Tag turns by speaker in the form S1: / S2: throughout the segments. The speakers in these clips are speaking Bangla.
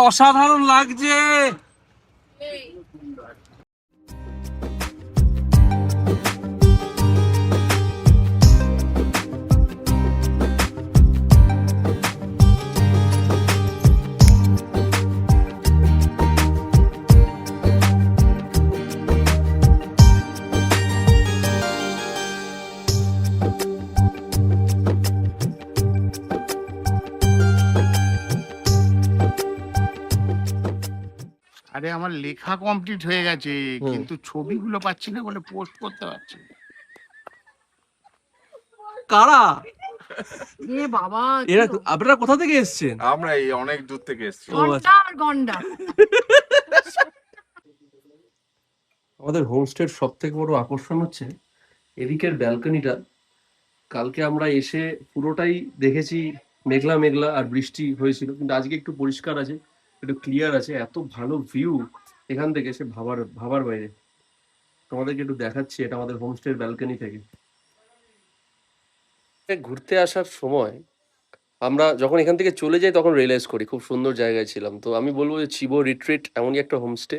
S1: অসাধারণ লাগছে।
S2: আরে আমার লেখা কমপ্লিট হয়ে গেছে, কিন্তু ছবিগুলো পাচ্ছি না বলে পোস্ট করতে পারছি না।
S1: কারা
S3: এ বাবা,
S1: এরা? আপনারা কোথা থেকে এসেছেন?
S4: আমরা এই অনেক দূর থেকে এসেছি।
S3: ঘন্টা আর ঘন্টা।
S5: আমাদের হোমস্টের সব থেকে বড় আকর্ষণ হচ্ছে এদিকের ব্যালকনিটা। কালকে আমরা এসে পুরোটাই দেখেছি মেঘলা মেঘলা আর বৃষ্টি হয়েছিল, কিন্তু আজকে একটু পরিষ্কার আছে, একটু ক্লিয়ার আছে। এত ভালো ভিউ এখান থেকে, সে ভাবার ভাবার বাইরে। তোমাদেরকে একটু দেখাচ্ছি, এটা আমাদের হোমস্টের ব্যালকনি থেকে। ঘুরতে আসার সময় আমরা যখন এখান থেকে চলে যাই তখন রিয়েলাইজ করি খুব সুন্দর জায়গায় ছিলাম। তো আমি বলবো যে চিবো রিট্রিট এমনই একটা হোমস্টে,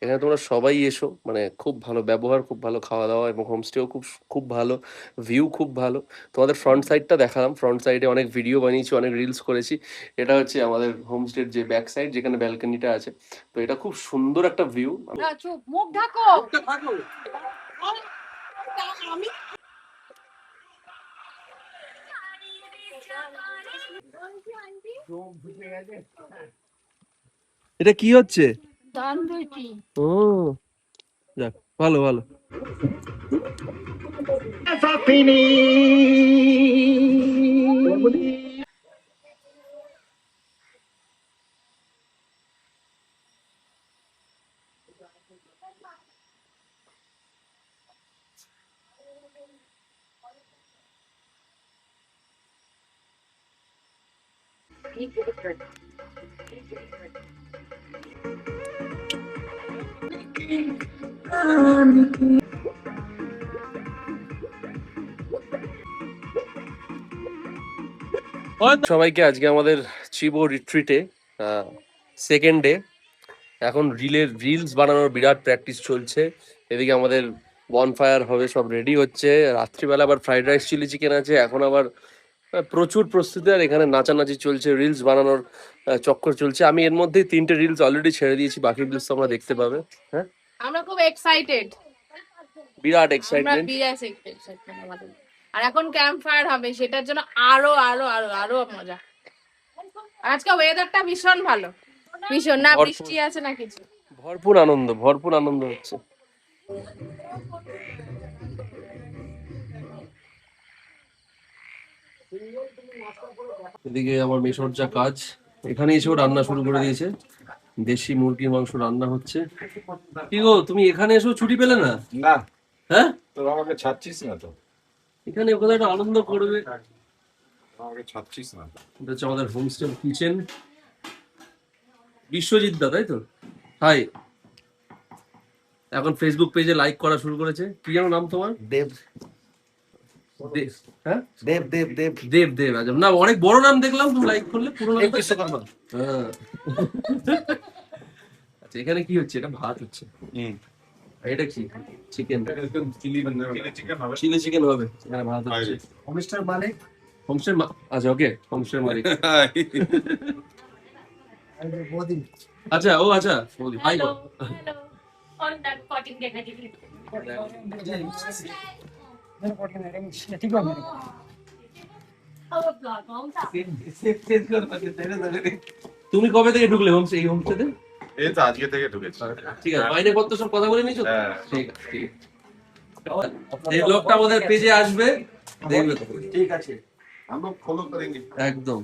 S5: এখানে তোমরা সবাই এসো। মানে খুব ভালো ব্যবহার, খুব ভালো খাওয়া দাওয়া, এবং হোমস্টেও খুব খুব ভালো, ভিউ খুব ভালো। তোমাদের ফ্রন্ট সাইডটা দেখালাম, ফ্রন্ট সাইডে অনেক ভিডিও বানিয়েছি, অনেক রিলস করেছি। এটা হচ্ছে আমাদের হোমস্টের যে ব্যাক সাইড, যেখানে ব্যালকনিটা আছে। তো এটা খুব সুন্দর একটা ভিউ।
S3: চুপ, মুখ ঢাকো। আমি
S1: এটা কি হচ্ছে?
S3: তান্দুরি।
S1: ও যাক, ভালো ভালো।
S5: সবাইকে আজকে আমাদের চিবো রিট্রিটে সেকেন্ড ডে। এখন রিলস বানানোর বিরাট প্র্যাকটিস চলছে। এদিকে আমাদের বনফায়ার হবে, সব রেডি হচ্ছে। রাত্রিবেলা আবার ফ্রাইড রাইস চিলি চিকেন আছে। এখন আবার প্রচুর প্রস্তুতি, আর এখানে নাচানাচি চলছে, রিলস বানানোর চক্কর চলছে। আমি এর মধ্যেই 3টে রিলস অলরেডি ছেড়ে দিয়েছি, বাকি রিলস তোমরা দেখতে পাবে। হ্যাঁ,
S3: আমরা খুব এক্সাইটেড,
S5: বিরাট
S3: আমরা
S5: এক্সাইটমেন্ট।
S3: বিরাট এক্সাইটেড আমাদের। আর এখন ক্যাম্প ফায়ার হবে, সেটার জন্য আরো আরো আরো আরো মজা। আজকে ওয়েদারটা ভীষণ ভালো, ভীষণ। না বৃষ্টি আছে না কিছু,
S5: ভরপুর আনন্দ, ভরপুর আনন্দ হচ্ছে। এদিকে আমার মেশোর যা কাজ, এখানে এসেও রান্না শুরু করে দিয়েছে। দেশি মুরগির মাংস রান্না হচ্ছে। কি গো, তুমি এখানে এসেও ছুটি পেলে না?
S4: না,
S5: হ্যাঁ,
S4: তো আমাকে ছাড়ছিস না তো?
S5: এখানে ওখানে একটা আনন্দ করবে।
S4: আমাকে ছাড়ছিস না।
S5: এটা হচ্ছে আমাদের হোমস্টে কিচেন। বিশ্বজিৎ দা, তাই তো? হাই। এখন ফেসবুক পেজে লাইক করা শুরু করেছে। কি যেন নাম তোমার?
S6: দেব।
S5: দেব। হ্যাঁ,
S6: দেব দেব দেব
S5: দেব দেব। আজব না, অনেক বড় নাম দেখলাম। তুমি লাইক করলে পুরো নাম?
S6: বিশ্বকর্মা।
S5: হ্যাঁ। আচ্ছা, এখানে কি হচ্ছে? এটা ভাত হচ্ছে। এটা কি? চিকেন।
S4: চিলি চিকেন হবে।
S5: চিলি চিকেন হবে। এখানে ভাত হচ্ছে।
S6: হোমস্টার মালিক।
S5: হোমস্টের আচ্ছা, ওকে, হোমস্টের মালিক।
S6: বৌদি।
S5: আচ্ছা, ও আচ্ছা, বলি হাই বল। তুমি কবে থেকে ঢুকলে হোমস্টে, এই হোমস্টেতে?
S4: এই তো আজকে থেকে ঢুকেছি।
S5: ঠিক আছে, মাইনে পত্র সব কথা বলে নিয়েছো?
S4: হ্যাঁ।
S5: ঠিক আছে, ঠিক আছে। এই লোকটা আমাদের পেজে আসবে, দেখবে তো।
S6: ঠিক আছে,
S4: আমরা ফলো করে নি।
S5: একদম।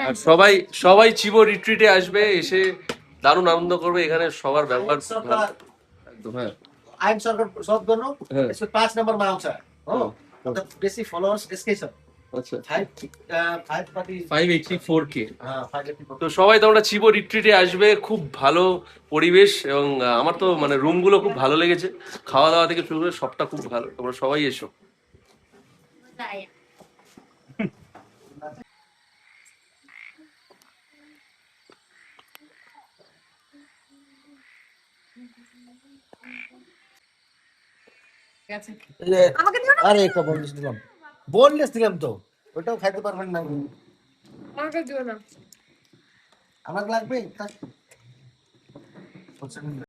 S5: আর সবাই সবাই চিবো রিট্রিটে আসবে, এসে দারুণ আনন্দ করবে। এখানে সবার ব্যবহার একদম। হ্যাঁ,
S6: आयन सरकार साउथ गर्नु
S5: हाँ।
S6: यसको 5 नम्बरमा आउँछ हो। अन्त बेसी फलोअर्स यसकै छ।
S5: আচ্ছা,
S6: 5 कति
S5: 584K।
S6: 584।
S5: তো সবাই তোমরা চিবো রিট্রিটে আসবে, খুব ভালো পরিবেশ। এবং আমার তো মানে রুমগুলো খুব ভালো লেগেছে, খাওয়া দাওয়া থেকে শুরু করে সবটা খুব ভালো। তোমরা সবাই এসো।
S3: ঠিক আছে।
S6: এই যে,
S3: আমাকে দিও না,
S6: আরে একটা বোনলেস দিলাম তো, ওটাও খাইতে পারবেন না।
S3: আমাকে দিও না।
S6: আমাকে লাগবে